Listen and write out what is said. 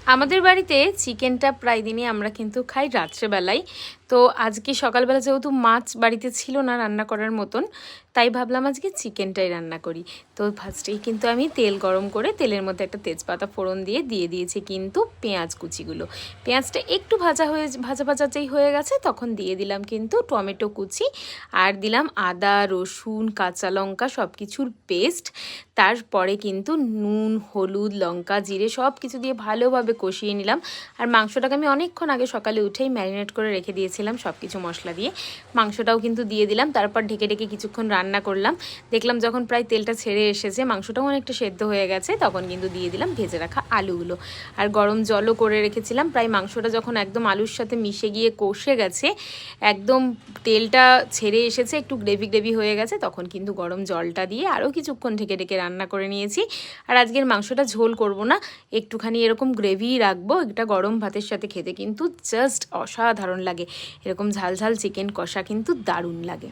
আমাদের বাড়িতে চিকেনটা প্রায় দিনই আমরা কিন্তু খাই রাত্রেবেলায়। তো আজকে সকালবেলা যেহেতু মাছ বাড়িতে ছিল না রান্না করার মতন, তাই ভাবলাম আজকে চিকেনটাই রান্না করি। তো ফার্স্টেই কিন্তু আমি তেল গরম করে তেলের মধ্যে একটা তেজপাতা ফোড়ন দিয়ে দিয়েছি কিন্তু পেঁয়াজ কুচিগুলো। পেঁয়াজটা একটু ভাজা যেই হয়ে গেছে তখন দিয়ে দিলাম কিন্তু টমেটো কুচি, আর দিলাম আদা রসুন কাঁচা লঙ্কা সব কিছুর পেস্ট। তারপরে কিন্তু নুন হলুদ লঙ্কা জিরে সব কিছু দিয়ে ভালোভাবে কষিয়ে নিলাম। আর মাংসটাকে আমি অনেকক্ষণ আগে সকালে উঠেই ম্যারিনেট করে রেখে দিয়েছিলাম সব কিছু মশলা দিয়ে। মাংসটাও কিন্তু দিয়ে দিলাম, তারপর ঢেকে ঢেকে কিছুক্ষণ রান্না করলাম। দেখলাম যখন প্রায় তেলটা ছেড়ে এসেছে, মাংসটাও অনেকটা সেদ্ধ হয়ে গেছে, তখন কিন্তু দিয়ে দিলাম ভেজে রাখা আলুগুলো। আর গরম জলও করে রেখেছিলাম। প্রায় মাংসটা যখন একদম আলুর সাথে মিশে গিয়ে কষে গেছে, একদম তেলটা ছেড়ে এসেছে, একটু গ্রেভি গ্রেভি হয়ে গেছে, তখন কিন্তু গরম জলটা দিয়ে আরও কিছুক্ষণ ঢেকে ঢেকে রান্না করে নিয়েছি। আর আজকের মাংসটা ঝোল করব না, একটুখানি এরকম গ্রেভিই রাখবো। এটা গরম ভাতের সাথে খেতে কিন্তু জাস্ট অসাধারণ লাগে। এরকম ঝাল ঝাল চিকেন কষা কিন্তু দারুণ লাগে।